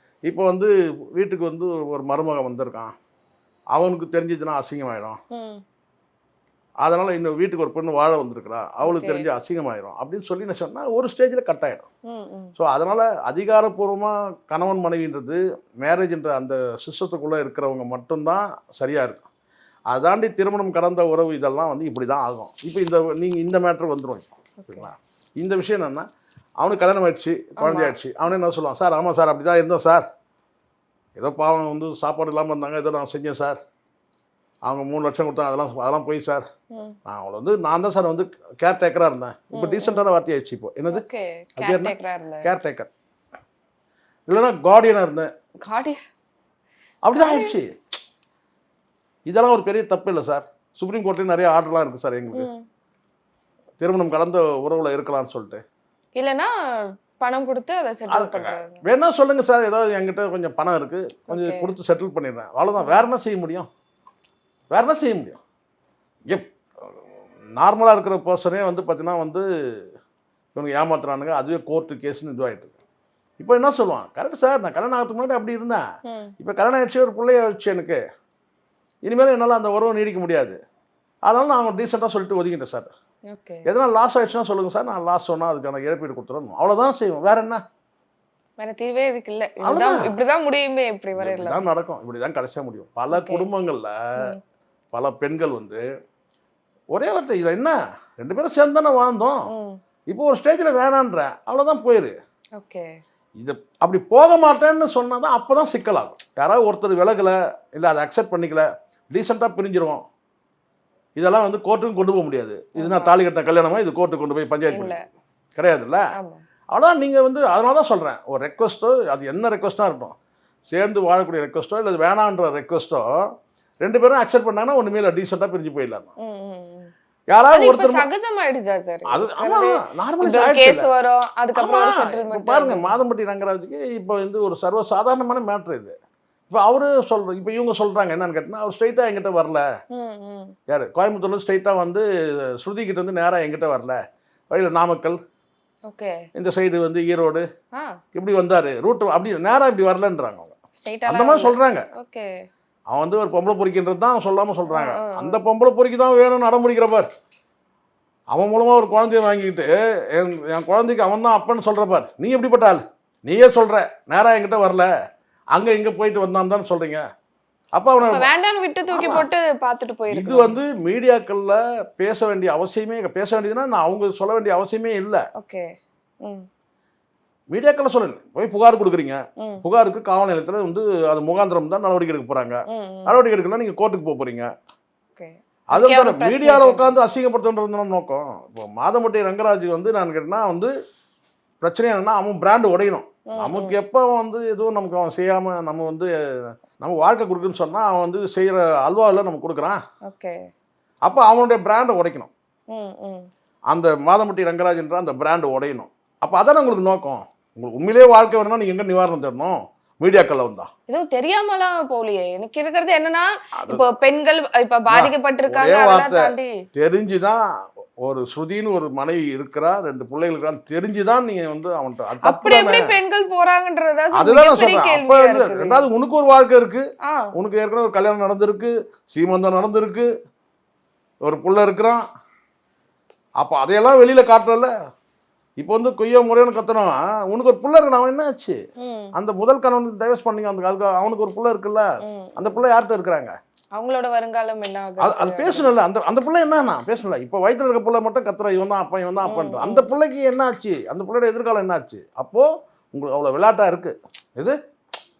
இப்போ வந்து வீட்டுக்கு வந்து ஒரு மருமகன் வந்திருக்கான், அவனுக்கு தெரிஞ்சிச்சுன்னா அசிங்கமாயிடும்.
ம்
அதனால் இன்னும் வீட்டுக்கு ஒரு பொண்ணு வாழ வந்திருக்கிறா, அவளுக்கு
Okay.
தெரிஞ்சு அசிங்கமாயிடும் அப்படின்னு சொல்லி என்ன சொன்னால் ஒரு ஸ்டேஜில் கட் ஆகிடும்.
ம் ம்
ஸோ அதனால் அதிகாரப்பூர்வமாக கணவன் மனைவின்றது மேரேஜ்ன்ற அந்த சிஸ்டத்துக்குள்ளே இருக்கிறவங்க மட்டும்தான் சரியாக இருக்கும். அதாண்டி திருமணம் கடந்த உறவு இதெல்லாம் வந்து இப்படி தான் ஆகும். இப்போ நீங்கள் இந்த மேட்ரு வந்துடும். ஓகேங்களா? இந்த விஷயம் என்னென்னா, அவனுக்கு கல்யாணம் ஆயிடுச்சு, குழந்தையாயிடுச்சு. அவனே என்ன சொல்லுவான், சார் ஆமாம் சார் அப்படி தான் இருந்தோம் சார், ஏதோ பாவம் வந்து சாப்பாடு இல்லாமல் இருந்தாங்க, ஏதோ நான் செஞ்சேன் சார், அவங்க 3 லட்சம் கொடுத்தாங்க, அதெல்லாம் போய் சார்,
ம்
நான் அவளை வந்து நான் தான் சார் வந்து கேர் டேக்கராக இருந்தேன். இப்போ டீசெண்டான வார்த்தையாயிடுச்சு. இப்போ என்னது
ஓகே
அது என்ன?
கேர்டேக்கரா இருந்தா
கேர் டேக்கர் இல்லைன்னா கார்டியனாக இருந்தேன்,
காடி
அப்படிதான் ஆயிடுச்சு. இதெல்லாம் ஒரு பெரிய தப்பு இல்லை சார். சுப்ரீம் கோர்ட்லேயும் நிறைய ஆர்டர்லாம் இருக்குது சார் எங்களுக்கு,
ம்
திருமணம் கலந்த உறவில் இருக்கலாம்னு சொல்லிட்டு.
இல்லனா பணம் கொடுத்து அதை செட்டில் பண்றாங்க.
வேணா சொல்லுங்க சார், ஏதாவது என்கிட்ட கொஞ்சம் பணம் இருக்குது, கொஞ்சம்
Okay.
கொடுத்து செட்டில் பண்ணிடுறேன், அவ்வளோதான். வேற என்ன செய்ய முடியும்? வேற என்ன செய்ய முடியும்? நார்மலாக இருக்கிற பர்சனே வந்து பார்த்தீங்கன்னா வந்து இவங்க ஏமாத்துறானுங்க, அதுவே கோர்ட்டு கேஸ்ன்னு இதுவாகிட்டு இருக்கு. இப்போ என்ன சொல்லுவான், கரெக்ட் சார், நான் கல்யாணம் ஆகிறதுக்கு முன்னாடி அப்படி இருந்தேன்,
ம்
இப்போ கல்யாணம் ஆயிடுச்சு, ஒரு பிள்ளைய ஆயிடுச்சு எனக்கு, இனிமேல் என்னால் அந்த உறவை நீடிக்க முடியாது, அதனால நான் அவங்க டீசெண்டாக சொல்லிட்டு ஒதுக்கிட்டேன் சார்.
ஓகே
எதனா லாஸ் ஆயிடுச்சுன்னா சொல்லுங்கள் சார், நான் லாஸ் சொன்னால் அதுக்கான இழப்பீடு கொடுத்துடணும், அவ்வளோதான் செய்வோம். வேற என்ன?
வேற தீர்வே இதுக்கு இல்ல. இதுதான்
அவ்வளவுதான்.
இப்படிதான் முடியுமே இப்படி வர இல்ல.
இப்படிதான் நடக்கும், இப்படிதான் கடைசியாக முடியும். பல
Okay.
குடும்பங்களில் பல பெண்கள் வந்து ஒரே வார்த்தை, இதில் என்ன 2 பேரும் சேர்ந்து தானே வாழ்ந்தோம்,
ம்
இப்போ ஒரு ஸ்டேஜில் வேணான்ற, அவ்வளோதான் போயிரு.
ஓகே
இது அப்படி போக மாட்டேன்னு சொன்னால் தான் அப்போ தான் சிக்கலாகும். யாராவது ஒருத்தர் விலகலை, இல்லை அதை அக்செப்ட் பண்ணிக்கல, டீசெண்டாக பிரிஞ்சிருவோம். இதெல்லாம் வந்து கோர்ட்டுக்கு கொண்டு போக முடியாது. இது நான் தாலி கட்டின கல்யாணமா, இது கோர்ட்டுக்கு கொண்டு போய் பஞ்சாயத்து
இல்ல.
பண்ணி கிடையாதுல்ல.
ஆமா
அவ்வளோதான். நீங்கள் வந்து அதனால தான் சொல்கிறேன், ஒரு ரெக்வஸ்ட்டோ, அது என்ன ரெக்வஸ்ட்டாக இருக்கட்டும், சேர்ந்து வாழக்கூடிய ரெக்வஸ்ட்டோ இல்லை வேணான்ற ரெக்வஸ்ட்டோ 2 பேரும் அக்செப்ட் பண்ணாங்கன்னா ஒன்றுமே இல்லை, டீசெண்டாக பிரிஞ்சு போயிடலாம்.
ம் ம் ம்.
யாராவது
அது இப்ப
ஒருத்தர்
சகஜமாயிடுச்சா சார்?
அது ஆமா நார்மலா
இது ஒரு கேஸ் வரும், அதுக்கப்புறம் ஒரு
இப்போ
செட்டில்மெண்ட்.
பாருங்க, மாதம்பட்டி ரங்கராஜுக்கு இப்போ வந்து ஒரு சர்வ சாதாரணமான மேட்ரு இது. இப்போ அவரு இப்போ இவங்க சொல்கிறாங்க என்னன்னு கேட்டால், அவர் ஸ்ட்ரைட்டாக என்கிட்ட வரல.
ம் ம்
யார் கோயம்புத்தூர்ல ஸ்ட்ரைட்டாக வந்து ஸ்ருதி கிட்ட வந்து நேராக என்கிட்ட வரல, வழியில் நாமக்கல்
ஓகே
இந்த சைடு வந்து ஈரோடு
ஆ
இப்படி வந்தார், ரூட்டு அப்படி நேராக இப்படி வரலன்றாங்க அவங்க.
ஸ்ட்ரைட்டா
அந்த மாதிரி சொல்கிறாங்க.
ஓகே
அவன் வந்து ஒரு பொம்பளை பொறிக்கின்றது தான் சொல்லாமல் சொல்கிறாங்க.
ஆ, ஆ.
அந்த பொம்பளை பொறிக்கு தான் வேணும்னு அடம்பிடிக்கிறப்பார். அவன் மூலமாக ஒரு குழந்தைய வாங்கிக்கிட்டு என் குழந்தைக்கு அவன் தான் அப்பன்னு சொல்கிறப்பார். நீ எப்படிப்பட்ட ஆள்? நீயே சொல்கிற நேராக என்கிட்ட வரல, அங்கே இங்கே போயிட்டு வந்தான் தான் சொல்கிறீங்க. அப்போ அவனை
வேண்டான்னு விட்டு தூக்கி போட்டு பார்த்துட்டு
இது
போயிருக்கு.
வந்து மீடியாக்களில் பேச வேண்டிய அவசியமே, பேச வேண்டியதுன்னா நான் அவங்க சொல்ல வேண்டிய அவசியமே இல்லை.
ஓகே ம்
மீடியாக்களில் சொல்லுங்க, போய் புகார் கொடுக்குறீங்க,
ம்
புகாருக்கு காவல் நிலையத்தில் வந்து அது முகாந்திரம் தான் நடவடிக்கை எடுக்க போகிறாங்க.
ம்
நடவடிக்கை எடுக்கலாம், நீங்கள் கோர்ட்டுக்கு போக போகிறீங்க.
ஓகே
அது
அதுக்கே ஒரு press
மீடியாவில்
meet
உட்காந்து அசிங்கப்படுத்துன்றது நோக்கம். இப்போ மாதம்பட்டி ரங்கராஜ் வந்து நான் கேட்டேன்னா வந்து பிரச்சனை என்னன்னா, அவன் பிராண்டு உடையணும். நமக்கு எப்போ வந்து எதுவும் நமக்கு அவன் செய்யாமல் நம்ம வந்து நம்ம வாழ்க்கை கொடுக்குன்னு சொன்னால், அவன் வந்து செய்கிற அல்வாவில் நம்ம கொடுக்குறான்.
ஓகே
அப்போ அவனுடைய பிராண்டை உடைக்கணும்.
ம் ம்
அந்த மாதம்பட்டி ரங்கராஜ்ன்ற அந்த பிராண்டு உடையணும். அப்போ அதானே உங்களுக்கு நோக்கம். உங்களுக்கு உண்மையிலேயே வாழ்க்கை வேணும்னா நீங்கள் எங்கே நிவாரணம் தரணும்? மீடியாக்களில் வந்தா.
எதுவும் தெரியாமலாம் போலியே. எனக்கு இருக்கிறது என்னன்னா, இப்போ பெண்கள் இப்ப பாதிக்கப்பட்டிருக்காங்க,
ஒரே
அதெல்லாம்
வார்த்தை.
தாண்டி
தெரிஞ்சுதான் ஒரு ஸ்ருதின்னு ஒரு மனைவி இருக்கிறா, 2 பிள்ளைகளுக்கான தெரிஞ்சுதான் நீங்க வந்து அவன்கிட்ட அது தப்பு
அப்படி எப்படி
தானே.
பெண்கள் போறாங்கன்றதா
அதுதான் நான்
மிகப்பெரிய
சொல்றேன். அப்ப
கேள்வியா
வந்து
இருக்குது.
ரெண்டாவது உனக்கு ஒரு வாழ்க்கை இருக்கு,
ஆ
உனக்கு ஏற்கனவே ஒரு கல்யாணம் நடந்திருக்கு, சீமந்தம் நடந்திருக்கு, ஒரு புள்ள இருக்கிறான். அப்போ அதையெல்லாம் வெளியில காட்டுறல. இப்போ வந்து கொய்யா முறையான கத்தணும், உனக்கு ஒரு புள்ள இருக்கணும், அவன் என்ன ஆச்சு?
ம்
அந்த முதல் கணவனுக்கு டைவர்ஸ் பண்ணீங்க, அதுக்கு அவனுக்கு ஒரு புள்ள இருக்குல்ல,
ம்
அந்த புள்ள யார்கிட்ட இருக்கிறாங்க?
அவங்களோட வருங்காலம் என்ன
அது
ஆகுது?
பேசணும்ல. அந்த பிள்ளை என்னன்னா பேசணும்ல. இப்போ வயிற்றுல இருக்க பிள்ளை மட்டும் கத்துற, இவன் தான் அப்பா, இவன் தான் அப்பான்ற. அந்த பிள்ளைக்கு என்ன ஆச்சு? அந்த பிள்ளையோட எதிர்காலம் என்ன ஆச்சு? அப்போ உங்களுக்கு அவ்வளோ விளையாட்டா இருக்கு. இது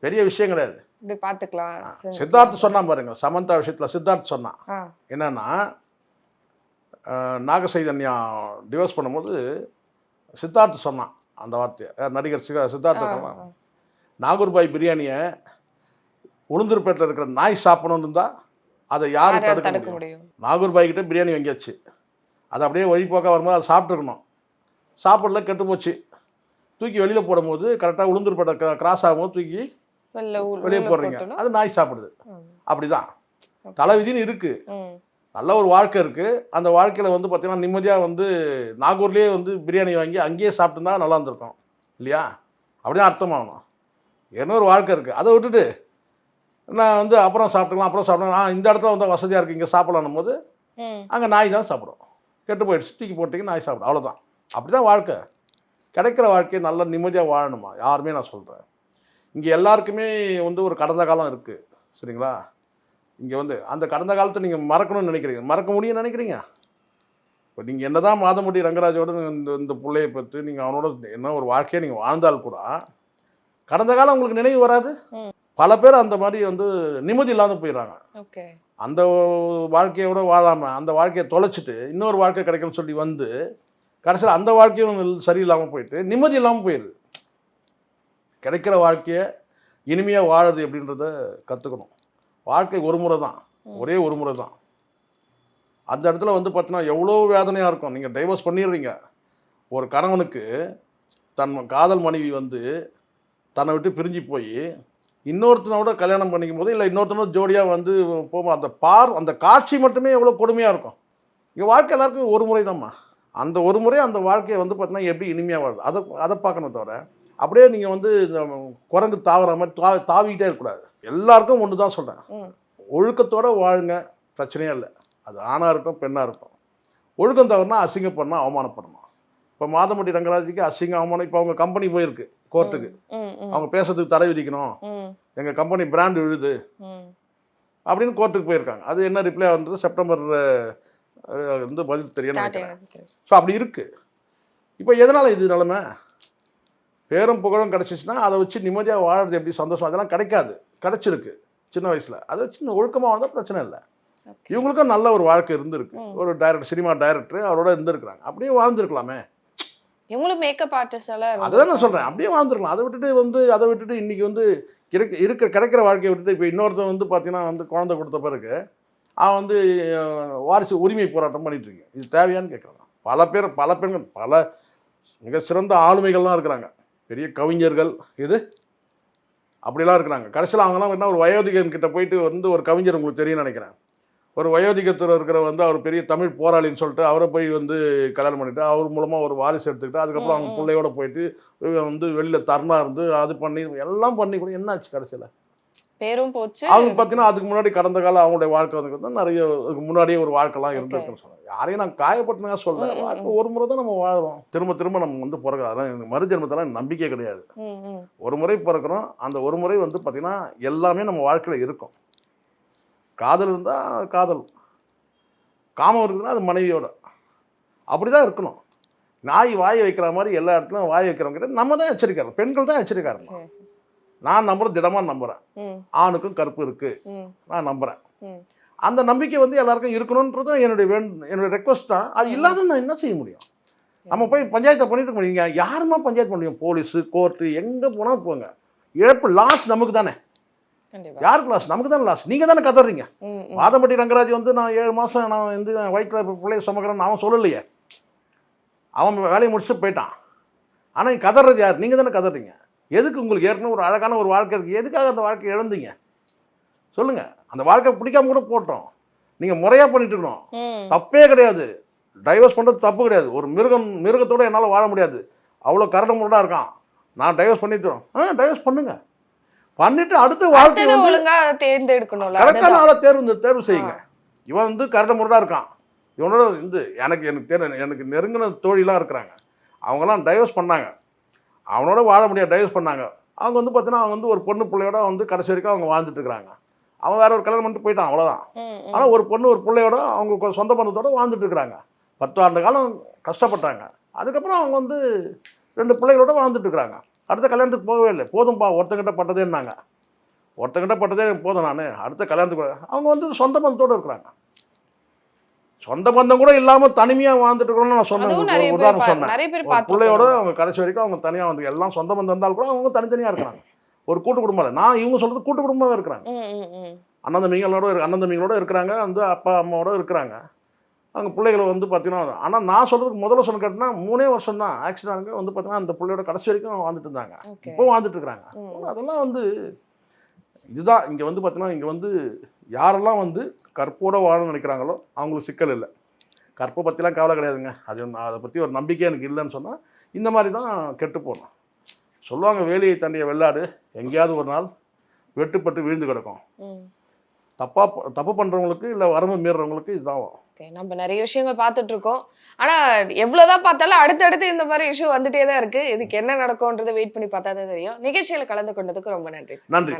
பெரிய விஷயம் கிடையாது.
இப்படி பாத்துக்கலாம்.
சித்தார்த் சொன்னான் பாருங்க, சமந்தா விஷயத்துல சித்தார்த் சொன்னான்
ஆ
என்னன்னா, நாகசைதன்யா டிவோர்ஸ் பண்ணும்போது சித்தார்த் சொன்னான் அந்த வார்த்தையை. நடிகர் சித்தார்த் சொன்னான், நாகூர்பாய் பிரியாணியை உளுந்தூர்பேட்டில் இருக்கிற நாய் சாப்பிடணும்னு இருந்தால் அதை யாரும்
யாரால
தடுக்க
தடுக்க
முடியும்?
முடியும்?
நாகூர்பாய் கிட்ட பிரியாணி வாங்கியாச்சு, அது அப்படியே வழிபோக்கா வரும்போது அதை சாப்பிட்ருக்கணும். சாப்பிடல, கெட்டு போச்சு. தூக்கி வெளியில் போடும்போது கரெக்டாக உளுந்தூர்பேட்டை கிராஸ் ஆகும்போது தூக்கி வெளியே போடுறீங்க, அது நாய் சாப்பிடுது. அப்படிதான் தலைவிதின்னு இருக்குது. நல்ல ஒரு வாழ்க்கை இருக்குது. அந்த வாழ்க்கையில் வந்து பார்த்தீங்கன்னா நிம்மதியாக வந்து நாகூர்லேயே வந்து பிரியாணி வாங்கி அங்கேயே சாப்பிட்டுருந்தா நல்லா இருந்திருக்கும் இல்லையா? அப்படிதான் அர்த்தமாகணும். என்ன ஒரு வாழ்க்கை இருக்குது, அதை விட்டுட்டு நான் வந்து அப்புறம் சாப்பிட்டுக்கலாம் இந்த இடத்துல வந்து வசதியாக இருக்குது இங்கே சாப்பிடலான்னும் போது அங்கே நாய் தான் சாப்பிடும். கெட்டு போயிடுச்சு, தூக்கி போட்டிங்க, நாய் சாப்பிடும். அவ்வளோதான். அப்படி தான் வாழ்க்கை. கிடைக்கிற வாழ்க்கையை நல்லா நிம்மதியாக வாழணுமா யாருமே நான் சொல்கிறேன். இங்கே எல்லாருக்குமே வந்து ஒரு கடந்த காலம் இருக்குது சரிங்களா? இங்கே வந்து அந்த கடந்த காலத்தை நீங்கள் மறக்கணும்னு நினைக்கிறீங்க, மறக்க முடியும்னு நினைக்கிறீங்க. இப்போ நீங்கள் என்ன தான் மாதமுடி ரங்கராஜோட இந்த பிள்ளையை பற்றி நீங்கள் அவனோட என்ன ஒரு வாழ்க்கையை நீங்கள் வாழ்ந்தால் கூட கடந்த காலம் உங்களுக்கு நினைவு வராது. பல பேர் அந்த மாதிரி வந்து நிம்மதி இல்லாத போயிடுறாங்க. அந்த வாழ்க்கையோட வாழாமல் அந்த வாழ்க்கையை தொலைச்சிட்டு இன்னொரு வாழ்க்கை கிடைக்கும்னு சொல்லி வந்து கடைசியில் அந்த வாழ்க்கையும் சரியில்லாமல் போயிட்டு நிம்மதி இல்லாமல் போயிடுது. கிடைக்கிற வாழ்க்கையை இனிமையாக வாழுது அப்படின்றத கற்றுக்கணும். வாழ்க்கை ஒரு முறை தான், ஒரே ஒரு முறை தான். அந்த இடத்துல வந்து பார்த்தீங்கன்னா எவ்வளோ வேதனையாக இருக்கும். நீங்கள் டைவர்ஸ் பண்ணிடுறீங்க. ஒரு கணவனுக்கு தன் காதல் மனைவி வந்து தன்னை விட்டு பிரிஞ்சு போய் இன்னொருத்தனோட கல்யாணம் பண்ணிக்கும் போது இல்லை இன்னொருத்தனோட ஜோடியாக வந்து போகும்போது அந்த காட்சி மட்டுமே எவ்வளோ கொடுமையாக இருக்கும். இங்கே வாழ்க்கை எல்லாருக்கும் ஒரு முறை தான்மா. அந்த ஒரு முறை அந்த வாழ்க்கையை வந்து பார்த்தீங்கன்னா எப்படி இனிமையாக வாழுது அதை பார்க்கணும். தவிர அப்படியே நீங்கள் வந்து இந்த குரங்கு தாவற மாதிரி தாவிக்கிட்டே இருக்கக்கூடாது. எல்லாருக்கும் ஒன்று தான் சொல்கிறேன், ஒழுக்கத்தோடு வாழுங்க, பிரச்சனையே இல்லை. அது ஆணாக இருக்கட்டும் பெண்ணாக இருக்கட்டும். ஒழுக்கம் தவறுனா அசிங்கப்படணும், அவமானப்படணும். இப்போ மாதமுடி ரங்கராஜுக்கு அசிங்கம் அவமானம். இப்போ அவங்க கம்பெனி போயிருக்கு கோர்ட்டுக்கு, அவங்க பேசுறதுக்கு தடை விதிக்கணும், எங்கள் கம்பெனி பிராண்ட் விழுது அப்படின்னு கோர்ட்டுக்கு போயிருக்காங்க. அது என்ன ரிப்ளை வந்தது செப்டம்பர் வந்து பதில் தெரியணும் நினைக்கிறேன். ஸோ அப்படி இருக்குது. இப்போ எதனால் இது நிலைமை? பேரும் புகழும் கிடச்சிச்சின்னா அதை வச்சு நிம்மதியாக வாழறது எப்படி சந்தோஷம்? அதெல்லாம் கிடைக்காது. கிடச்சிருக்கு சின்ன வயசில், அதை வச்சு ஒழுக்கமாக வந்தால் பிரச்சனை இல்லை. இவங்களுக்கும் நல்ல ஒரு வாழ்க்கை இருந்திருக்கு. ஒரு டைரக்டர், சினிமா டைரக்டர் அவரோட இருந்திருக்கிறாங்க. அப்படியே வாழ்ந்துருக்கலாமே.
இவங்களும் மேக்கப் ஆர்டிஸ்ட் எல்லாம்
அதான் நான் சொல்கிறேன், அப்படியே வாழ்ந்துருக்கலாம். அதை விட்டுட்டு இன்றைக்கி வந்து கிடைக்கிற வாழ்க்கையை விட்டுட்டு இப்போ இன்னொருத்தன் வந்து பார்த்தீங்கன்னா வந்து குழந்தை கொடுத்த பிறகு அவன் வந்து வாரிசு உரிமை போராட்டம் பண்ணிட்டு இருக்கேன். இது தேவையான்னு கேட்குறாங்க. பல பெண்கள் பல மிக சிறந்த ஆளுமைகள்லாம் இருக்கிறாங்க, பெரிய கவிஞர்கள் இது அப்படிலாம் இருக்கிறாங்க. கடைசியில் அவங்களாம் என்ன ஒரு வயோதிகன் கிட்ட போயிட்டு வந்து ஒரு கவிஞர் உங்களுக்கு தெரியும்னு நினைக்கிறேன். ஒரு வயோதிகத்தில் இருக்கிற வந்து அவர் பெரிய தமிழ் போராளின்னு சொல்லிட்டு அவரை போய் வந்து கல்யாணம் பண்ணிவிட்டு அவர் மூலமாக ஒரு வாரிசு எடுத்துக்கிட்டு அதுக்கப்புறம் அவங்க பிள்ளையோட போயிட்டு வந்து வெளியில் தர்ணா இருந்து அது பண்ணி எல்லாம் பண்ணி கூட என்னாச்சு? கடைசியில்
பேரும் போச்சு.
அவங்க பார்த்தீங்கன்னா அதுக்கு முன்னாடி கடந்த காலம் அவங்களுடைய வாழ்க்கை வந்து நிறைய முன்னாடியே ஒரு வாழ்க்கைலாம் இருந்திருக்குன்னு சொல்லுவாங்க. யாரையும் நான் காயப்பட்டுனா சொல்ல, வாழ்க்கை ஒரு முறை தான் நம்ம வாழ்கிறோம். திரும்ப நம்ம வந்து பிறகு அதான் எனக்கு மறுஜென்மத்தெல்லாம் நம்பிக்கை கிடையாது. ஒரு முறை பிறக்கிறோம். அந்த ஒரு முறை வந்து பார்த்தீங்கன்னா எல்லாமே நம்ம வாழ்க்கையில் இருக்கும். காதல் இருந்தால் காதல், காமம் இருக்குதுன்னா அது மனைவியோட. அப்படி தான் இருக்கணும். நாய் வாய் வைக்கிற மாதிரி எல்லா இடத்துலையும் வாய் வைக்கிறவங்க கிட்ட நம்ம தான் எச்சரிக்கிறோம். பெண்கள் தான் எச்சரிக்காருங்க. நான் நம்புறேன், திடமாக நம்புகிறேன். ஆணுக்கும் கருப்பு இருக்குது, நான் நம்புகிறேன். அந்த நம்பிக்கை வந்து எல்லாருக்கும் இருக்கணுன்றது என்னுடைய ரெக்வஸ்ட் தான். அது இல்லாத நான் என்ன செய்ய முடியும்? நம்ம போய் பஞ்சாயத்தை பண்ணிட்டு இருக்க முடியுங்க. யாருமா பஞ்சாயத்து பண்ண முடியும்? போலீஸு, கோர்ட்டு, எங்கே போனால் போங்க. இழப்பு லாஸ் நமக்கு தானே. யாருக்கு லாஸ்? நமக்கு தானே லாஸ். நீங்கள் தானே கதறீங்க. மாதம்பட்டி ரங்கராஜ் வந்து நான் 7 மாதம் நான் வந்து வயிற்றில் பிள்ளைய சுமக்கிறேன்னு அவன் சொல்லலையே. அவன் வேலையை முடிச்சுட்டு போயிட்டான். ஆனால் கதறது யார்? நீங்கள் தானே கதறீங்க. எதுக்கு? உங்களுக்கு ஏற்கனவே ஒரு அழகான ஒரு வாழ்க்கை இருக்குது, எதுக்காக அந்த வாழ்க்கை இழந்தீங்க சொல்லுங்கள். அந்த வாழ்க்கை பிடிக்காம கூட போட்டோம். நீங்கள் முறையாக பண்ணிட்டு இருக்கணும், தப்பே கிடையாது. டைவர்ஸ் பண்ணுறது தப்பு கிடையாது. ஒரு மிருகத்தோடு என்னால் வாழ முடியாது, அவ்வளோ கரடு முரடாக இருக்கான். நான் டைவர்ஸ் பண்ணிட்டோம். டைவர்ஸ் பண்ணிட்டு அடுத்த வாழ்க்கை
ஒழுங்காக தேர்ந்தெடுக்கணும்.
கரெக்டான ஆளை தேர்வு செய்யுங்க. இவன் வந்து கரடு முரடாக இருக்கான், இவனோட வந்து எனக்கு நெருங்கின தோழிலாம் இருக்கிறாங்க, அவங்களாம் டைவர்ஸ் பண்ணாங்க, அவனோட வாழ முடியாது, டைவர்ஸ் பண்ணாங்க. அவங்க வந்து பார்த்தீங்கன்னா அவங்க வந்து ஒரு பொண்ணு பிள்ளையோட வந்து கடைசி வரைக்கும் அவங்க வாழ்ந்துட்டு இருக்கிறாங்க. அவன் வேற ஒரு கல்யாணம் பண்ணிட்டு போயிட்டான், அவ்வளோதான். ஆனால் ஒரு பொண்ணு ஒரு பிள்ளையோட அவங்க சொந்த பந்தத்தோட வாழ்ந்துட்டு இருக்கிறாங்க. 10 ஆண்டு காலம் கஷ்டப்பட்டாங்க. அதுக்கப்புறம் அவங்க வந்து 2 பிள்ளைகளோட வாழ்ந்துட்டு இருக்கிறாங்க. அடுத்த கல்யாணத்துக்கு போகவே இல்லை. போதும்பா, ஒருத்தங்கிட்ட பட்டதேன்னாங்க. ஒருத்தங்கிட்ட பட்டதே போதும், நான் அடுத்த கல்யாணத்துக்கு அவங்க வந்து சொந்த பந்தத்தோடு இருக்கிறாங்க. சொந்த பந்தம் கூட இல்லாமல் தனிமையாக வாழ்ந்துட்டு இருக்கிறோம்னு நான் சொன்னேன். உதாரணம் சொன்னேன். பிள்ளையோட அவங்க கடைசி வரைக்கும் அவங்க தனியாக வந்து எல்லாம் சொந்த பந்தம் இருந்தாலும் கூட அவங்க தனித்தனியாக இருக்கிறாங்க. ஒரு கூட்டு குடும்பம் இல்லை. நான் இவங்க சொல்கிறது கூட்டு குடும்பமாக இருக்கிறாங்க. அண்ணன் தம்பிங்களோட இருக்கிறாங்க, வந்து அப்பா அம்மாவோட இருக்கிறாங்க. அவங்க பிள்ளைகளை வந்து பார்த்தீங்கன்னா, ஆனால் நான் சொல்கிறதுக்கு முதல்ல சொன்ன கேட்டினா 3 வருஷம் தான் ஆக்சிடென்ட் ஆனது வந்து பார்த்தீங்கன்னா அந்த பிள்ளையோட கடைசி வரைக்கும் வாழ்ந்துட்டு இருந்தாங்க.
ஓகே.
இப்போவும் வாழ்ந்துட்டு இருக்கிறாங்க. அதெல்லாம் வந்து இதுதான் இங்கே வந்து பார்த்தீங்கன்னா, இங்கே வந்து யாரெல்லாம் வந்து கற்போட வாழணும்னு நினைக்கிறாங்களோ அவங்களுக்கு சிக்கல் இல்லை. கற்பை பற்றிலாம் கவலை கிடையாதுங்க. அதை பற்றி ஒரு நம்பிக்கை எனக்கு இல்லைன்னு சொன்னால் இந்த மாதிரி தான் கெட்டு போகணும். சொல்லுவாங்க, வேலியை தாண்டிய வெள்ளாடு எங்கேயாவது ஒரு நாள் வெட்டுப்பட்டு விழுந்து கிடக்கும். தப்பு பண்ணுறவங்களுக்கு இல்லை வரம்பு மீறுறவங்களுக்கு இதுதான்.
ஓகே, நம்ம நிறைய விஷயங்கள் பார்த்துட்டு இருக்கோம். ஆனா எவ்வளவுதான் பார்த்தாலும் அடுத்தடுத்து இந்த மாதிரி இஷ்யூ வந்துட்டே தான் இருக்கு. இதுக்கு என்ன நடக்கும்ன்றதை வெயிட் பண்ணி பார்த்தா தான் தெரியும். நிகழ்ச்சியில கலந்து கொண்டதுக்கு ரொம்ப நன்றி சார்.
நன்றி.